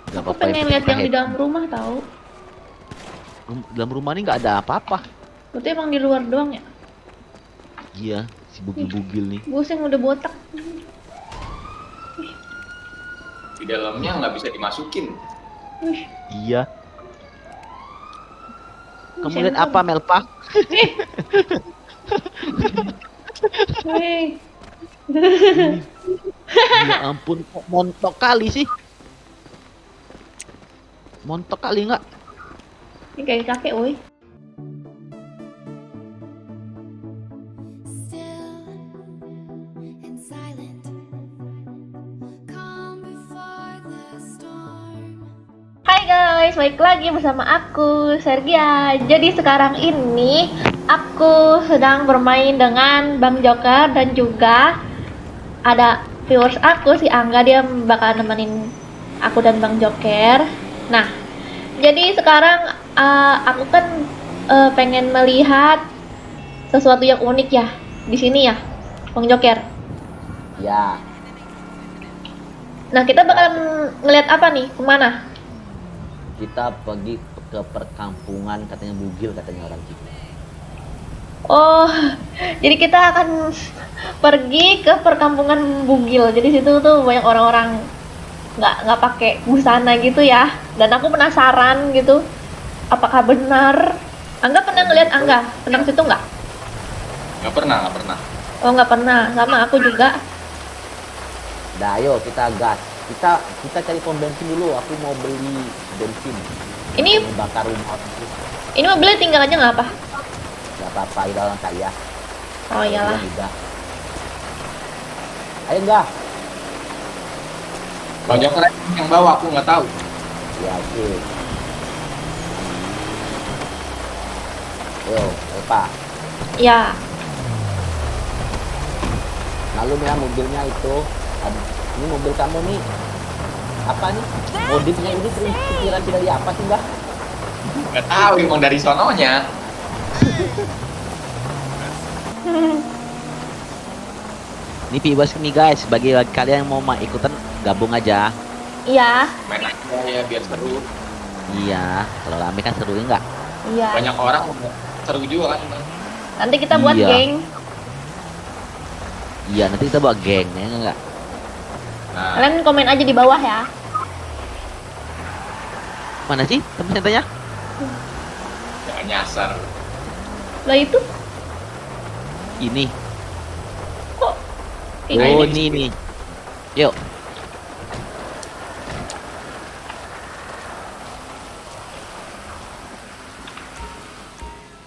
Gak Aku apa-apa, yang pengen penting lihat kita yang di happy. dalam rumah tahu. Dalam rumah ini nggak ada apa-apa. Berarti emang di luar doang ya? Iya, si Ih, bugil-bugil nih. pusing udah botak. Di dalamnya nggak bisa dimasukin. Wih, Iya. wih, Kamu lihat handphone. apa, Melpa? Ih, wih. Wih, ya ampun, kok montok kali sih? Montok kali nggak? Ini kayak kakek, woi. Still and silent, calm before the storm. Hai guys, balik lagi bersama aku, Sergia. Jadi sekarang ini aku sedang bermain dengan Bang Joker dan juga ada viewers aku, si Angga. Dia bakal nemenin aku dan Bang Joker. Nah, jadi sekarang aku kan pengen melihat sesuatu yang unik ya di sini ya, Bang Joker. Ya, Nah, kita bakalan ngeliat apa nih? Kemana? kita pergi ke perkampungan, katanya bugil, katanya orang Cina. Oh, jadi kita akan pergi ke perkampungan Bugil. Jadi situ tuh banyak orang-orang nggak pakai busana gitu ya. Dan aku penasaran gitu, apakah benar? Angga pernah ngeliat Angga? Pernah ke situ nggak? Nggak pernah, nggak pernah. Oh, nggak pernah. Sama aku juga. Dah, ayo kita gas. Kita cari pom bensin dulu. Aku mau beli bensin. Ini Mau bakar rumah orang terus. ini mobilnya tinggal aja nggak apa? Gak apa-apa, itu orang kaya. Oh iyalah. Juga. Ayo enggak? Bang Joker yang bawa, aku nggak tahu. Ya oke. Ayo, Epa. Ya. Malum ya mobilnya itu. Ini mobil kamu nih. Apa nih? Modifnya ini pikiran tidak di apa sih, Mbak? Nggak tahu, emang dari sononya. Ini Pibas nih guys, bagi kalian yang mau ikutan gabung aja. Iya. Main aja ya biar seru. Iya, kalau rame kan seru enggak? Iya. Banyak orang seru juga kan. Nanti kita buat Iya. geng. Iya, nanti kita bawa geng ya enggak? Nah, Kalian komen aja di bawah ya. Mana sih tempat sentanya? jangan nyasar. Lah itu Ini. kok Nah, Oh, ini. ini nih. Yuk.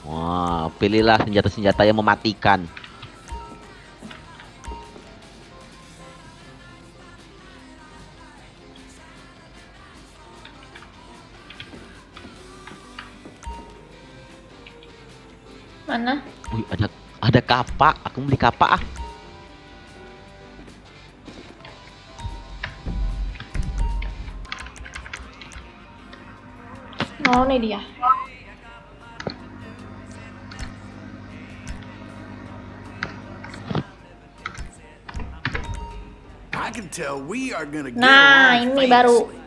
Wah, pilihlah senjata-senjata yang mematikan. mana? Wih, ada kapak. Aku beli kapak ah. Oh, ini dia. I can tell we are gonna get Nah, along ini baru. famously.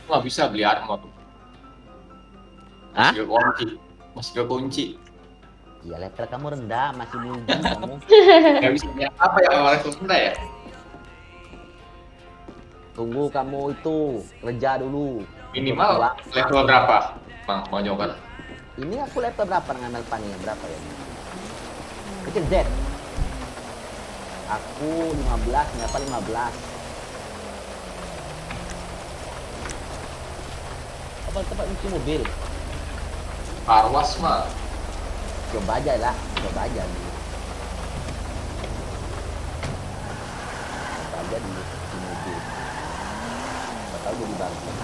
Nggak bisa beli armor. Hah? Masih kunci. Masih kunci. Iya, level kamu rendah, masih newbie kamu. Nggak bisa beli apa ya orang Sunda ya? Tunggu kamu itu kerja dulu. Minimal Wah, level berapa? Bang Joker. ini aku level berapa dengan Melpa nih? Berapa ya? Kecil Z. Aku 15, Melpa 15. Apa tempat cuci mobil? Parwas mah. Coba aja lah, coba aja dulu. Coba aja dulu cuci mobil. Tahu jadi bagus.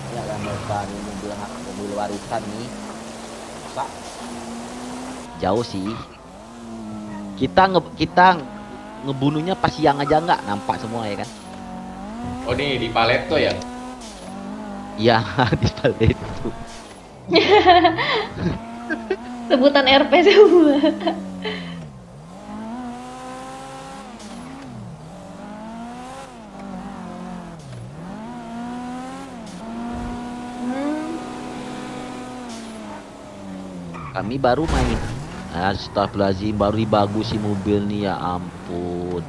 Ini ada Melpa nih, mobil warisan nih. Pak. Jauh sih. Kita ngebunuhnya pas siang aja nggak nampak semua ya kan? Oh nih di Paleto ya? Iya, di spalnya itu. Sebutan RP semua. Hmm, Kami baru main. Astagfirullahaladzim, baru dibagusin mobil nih, ya ampun.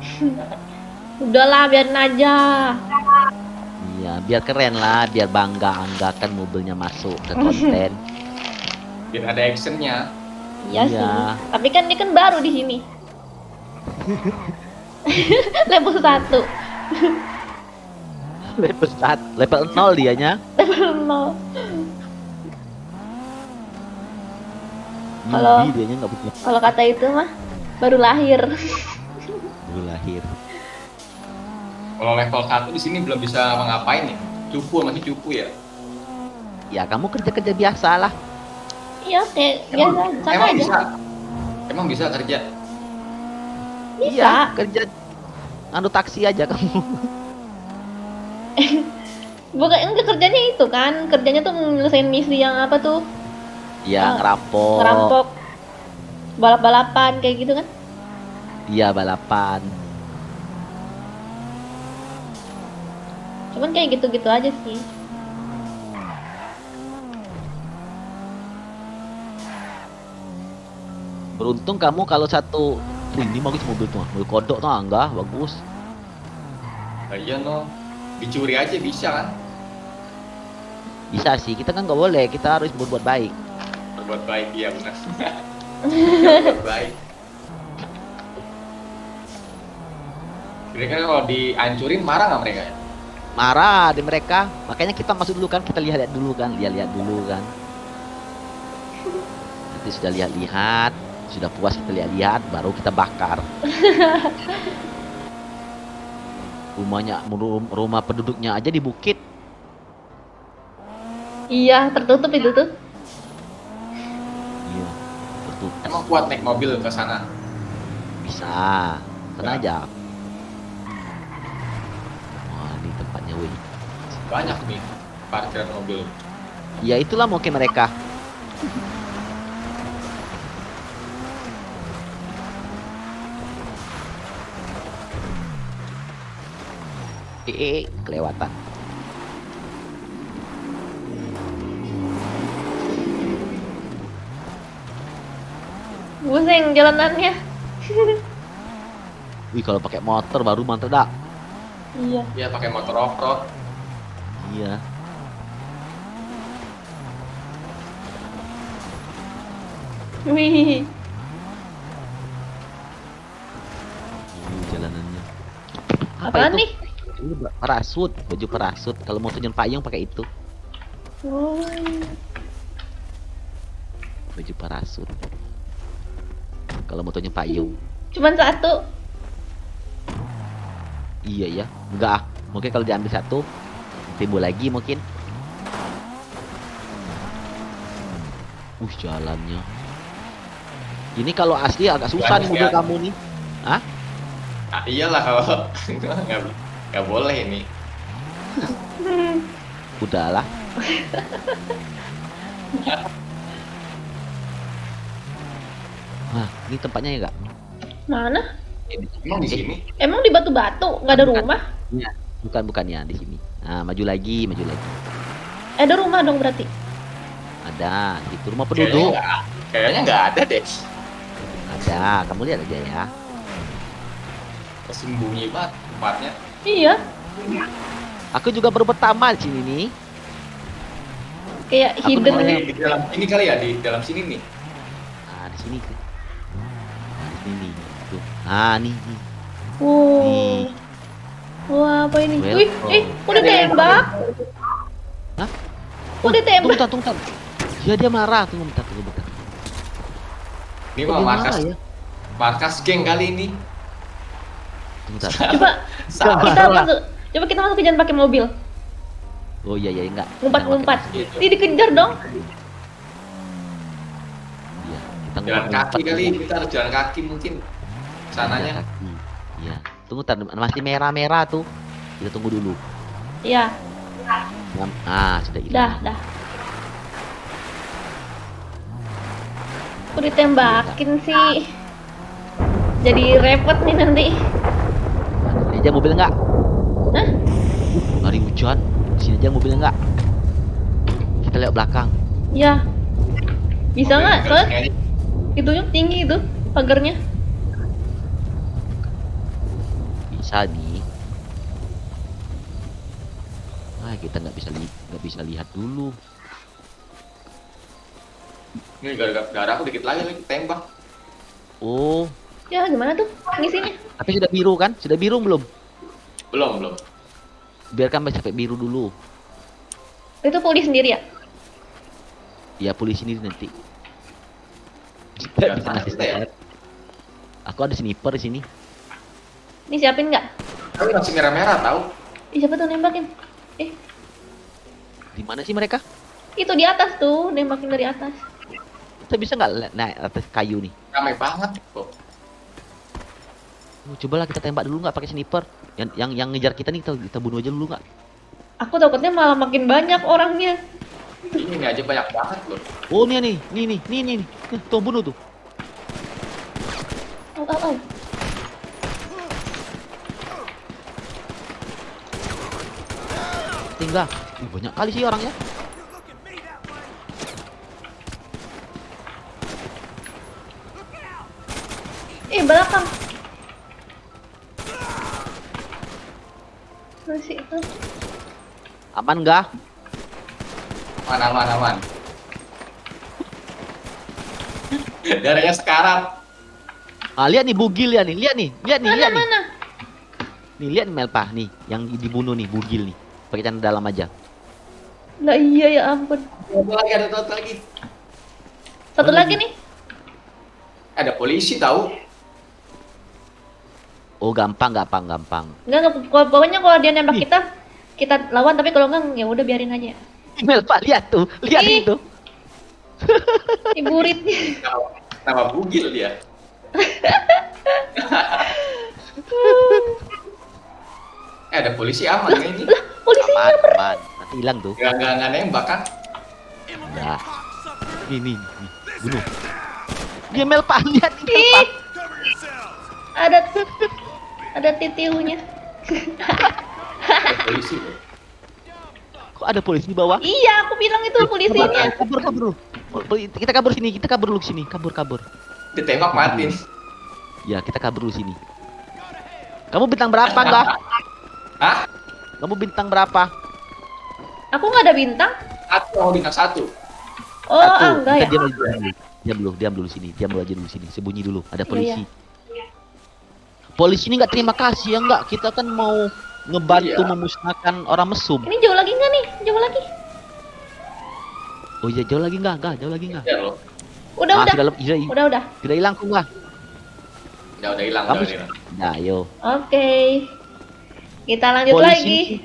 udahlah biarin aja. Iya, biar keren lah, biar bangga anggakan mobilnya masuk ke konten. Biar ada actionnya. Iya Iya. sih. Tapi kan dia kan baru di sini. Level 1. Level 1, level 0 dianya. Level 0. Kalau- Newbie dianya nggak punya Kalau kata itu mah baru lahir. baru lahir. Kalau level 1 di sini belum bisa ngapain ya? Cupu, masih cupu ya? Ya kamu kerja-kerja biasa lah. Iya, kayak biasa, sama emang aja. bisa? Emang bisa kerja? Bisa. Iya, kerja anu taksi aja kamu. Bukan enggak kerjanya itu kan, kerjanya tuh menyelesaikan misi yang apa tuh? Iya, ngerampok. Ngerampok, balap-balapan kayak gitu kan? Iya, balapan. Cuman kayak gitu-gitu aja sih. Beruntung kamu kalau satu. Ini bagus mobil tuh, mobil kodok tuh enggak bagus. Nah, iya no, dicuri aja bisa kan? Bisa sih, kita kan nggak boleh, kita harus berbuat baik. Berbuat baik, iya benar. Berbuat baik. Kira-kira kalau dihancurin marah nggak mereka ya? Marah di mereka, makanya kita masuk dulu kan, kita lihat-lihat dulu kan, lihat-lihat dulu kan. Nanti sudah lihat-lihat, sudah puas kita lihat-lihat, baru kita bakar. Rumah penduduknya aja di bukit. Iya, tertutup itu tuh. Iya, betul. Emang kuat naik mobil ke sana? Bisa, tenang aja. Wah, ini tempatnya wih. Banyak nih parkiran mobil. Ya itulah mungkin mereka. Kelewatan. Pusing jalanannya. Wih, kalau pakai motor baru mantep dak. Iya. Iya pakai motor off-road. Iya. Wih. Ini jalanannya. Apaan itu? nih? Ini parasut, baju parasut. Kalau mau terjun payung pakai itu. Oh. Baju parasut. Kalau mau terjun payung. Cuman satu. Iya ya. Enggak. Mungkin kalau diambil satu timbul lagi mungkin. Jalannya. Ini kalau asli agak susah nih Banyak mobil ya. kamu nih. Hah? Ah, iyalah kalau nggak boleh ini. Udahlah. Wah, ini tempatnya ya, Kak? Mana? Emang di sini? Emang di batu-batu nggak ada Bukan. rumah? Iya. Bukan ya di sini. Nah, maju lagi, maju lagi. Ada rumah dong berarti. Ada, itu rumah Kayaknya penduduk. nggak. Kayaknya nggak ada deh. Ada, kamu lihat aja ya. Sembunyi banget tempatnya. Iya. Aku juga baru pertama di sini nih. Kayak Aku hidden. namanya- Di dalam ini kali ya, di dalam sini nih. Nah, di sini. Nah, di sini. Tuh. Nah, nih. Wow. Nih. Wah, apa ini? Welcome. Wih, udah tembak. Hah? Udah tembak. Tunggu. Ya dia marah. Tunggu bentar. Ini Kok mah dia markas, marah ya? markas geng kali ini. Tunggu bentar. Coba Salah. kita masuk. Coba kita masuk ke jalan pakai mobil. Oh iya enggak. Ngumpat-ngumpat. Gitu. Ini dikejar dong. Iya, kita Jalan kaki ngumpat kali, dulu. kita harus jalan kaki mungkin. Sananya. Jalan kaki. Iya. Tunggu bentar, masih merah-merah tuh. Kita tunggu dulu. Iya. Sudah hilang. Dah. Aku ditembakin sih. Jadi repot nih nanti. Sini aja mobil enggak? Hah? Hari hujan. Sini aja mobil enggak? Kita lihat belakang. Ya. Bisa nggak? Oke, Soalnya sini aja. itunya tinggi itu pagarnya. Bisa nih. Kita nggak bisa lihat dulu. Ini gara-gara aku dikit lagi tembak. Oh, Ya gimana tuh ngisinya? tapi sudah biru kan? Sudah biru belum? Belum. Biarkan sampai biru dulu. Itu pulih sendiri ya? Ya polisi ini nanti. Ya, Bisa ngasih kita ya. start. Aku ada sniper di sini. Ini siapin nggak? Tapi masih merah-merah tahu. Ih, siapa tuh nembakin? Di mana sih mereka? Itu di atas tuh, nembakin dari atas. Kita bisa nggak naik atas kayu nih? Ramai banget kok. Cobalah kita tembak dulu nggak pakai sniper. Yang ngejar kita nih kita bunuh aja dulu nggak? Aku takutnya malah makin banyak orangnya. Ini aja banyak banget loh. Oh nih. Nih. Tuh bunuh tuh. Au. Tinggal. Banyak kali sih orangnya. Belakang. Masih itu. Aman nggak? Aman. Darahnya sekarat. Lihat nih bugil ya nih. Lihat nih. Mana? Nih lihat nih Melpa nih, yang dibunuh nih bugil nih. Pakai celana dalam aja. Lah iya ya ampun. Ada satu lagi. Satu lagi nih. Ada polisi tahu. Oh gampang. Enggak, pokoknya kalau dia nembak kita lawan, tapi kalau enggak ya udah biarin aja. Melpa lihat Ih. itu. Iburit. Nama bugil dia. Ada polisi aman ini. Polisinya Aman. Nanti hilang tuh. Nggak nembak kan? Udah. Nih. Bunuh. Dia Melpa lihat nih Ih, Melpa. ada titiunya. Ada polisi loh. Kok ada polisi di bawah? Iya, aku bilang itu polisinya. Kabur dulu. Kita kabur sini. Kita kabur dulu sini. Kabur. Ditembak mati. Ya kita kabur dulu sini. Kamu bintang berapa enggak? Hah? Kamu bintang berapa? Aku nggak ada bintang. Mau bintang 1. Oh, enggak ya. Diam dulu sini. Diam dulu aja dulu sini. Sembunyi dulu. Ada Iya, polisi. Polisi ini nggak terima kasih ya enggak? Kita kan mau ngebantu Iya. memusnahkan orang mesum. Ini jauh lagi nggak nih? Jauh lagi. Oh iya jauh lagi enggak? Jauh lagi enggak? Ya loh. Udah. Sudah hilang kok enggak? Udah hilang. Kamu Udah hilang. Nah, ayo. Oke. Kita lanjut lagi.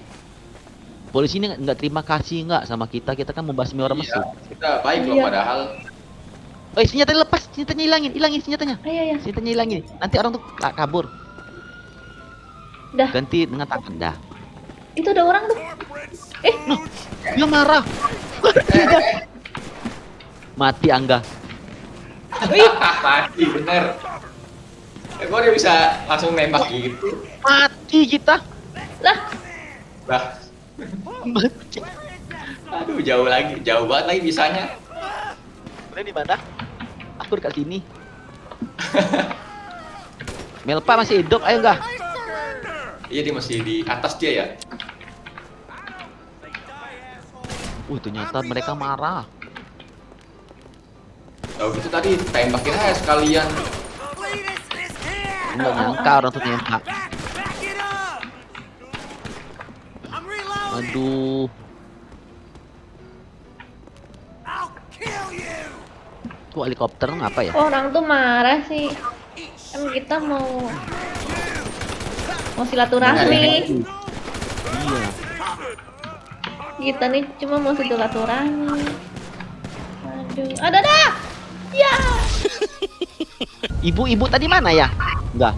Polisi ini nggak terima kasih enggak sama kita. Kita kan membasmi orang mesum. Iya, kita baik loh Iya. padahal. Senjatanya lepas, senjatanya hilangin senjatanya. Iya. Senjatanya hilangin. Nanti orang tuh kabur. Dah. Ganti dengan tangan dah. Itu ada orang tuh. Dia marah. Mati Angga. Mati bener. Kok dia bisa langsung nembak gitu? Mati kita. Lah, Bah, Mati. aduh jauh banget lagi bisanya. Udah di mana? Aku dekat sini. Melpa masih hidup, ayo enggak? Iya dia masih di atas dia ya. Ternyata mereka marah. Tahu gitu tadi tembakin aja sekalian. Enggak nyangka orang tuh nembak. Aduh. Kok helikopter ngapa ya? orang tuh marah sih. Kan kita mau silaturahmi. Iya. Kita nih cuma mau silaturahmi. Aduh, ada dah. Ya. Ibu tadi mana ya? Enggak.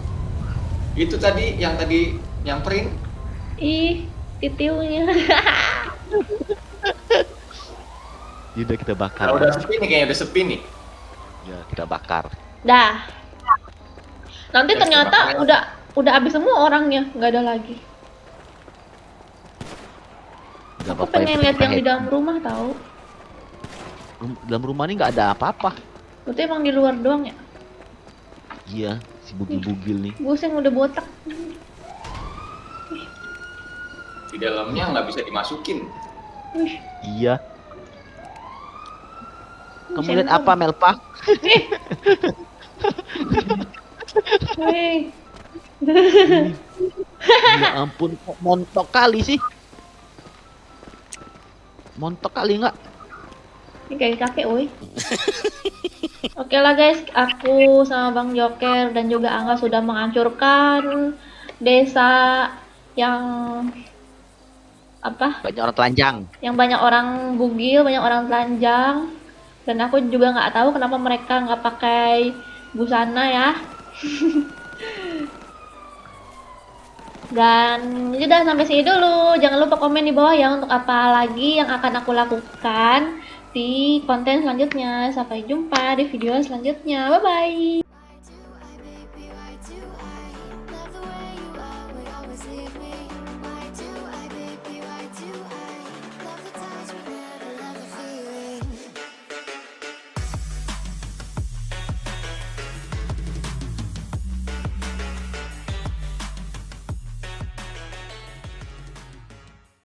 Itu tadi yang nyamperin. Ih, titiunya. Ya udah kita bakar. Kalau udah sepi nih, kayaknya udah sepi nih. Ya kita bakar. Dah. Nanti Ya, ternyata sudah udah habis semua orangnya, nggak ada lagi. Gak Aku apa-apa, pengen lihat yang di dalam rumah tahu. Dalam rumah ini nggak ada apa-apa. Berarti emang di luar doang ya? Iya, si bugil-bugil nih. Gue yang udah botak. Di dalamnya nggak bisa dimasukin. Wih, Iya. Kamu Sendok. lihat apa, Melpa? wih. Ya ampun, kok montok kali sih. Montok kali nggak? Ini kayak kakek, woi. Oke lah guys, aku sama Bang Joker dan juga Angga sudah menghancurkan desa yang apa? Banyak orang telanjang. Yang banyak orang bugil, banyak orang telanjang. Dan aku juga nggak tahu kenapa mereka nggak pakai busana ya. Dan sudah sampai sini dulu. Jangan lupa komen di bawah ya untuk apa lagi yang akan aku lakukan di konten selanjutnya. Sampai jumpa di video selanjutnya. Bye bye.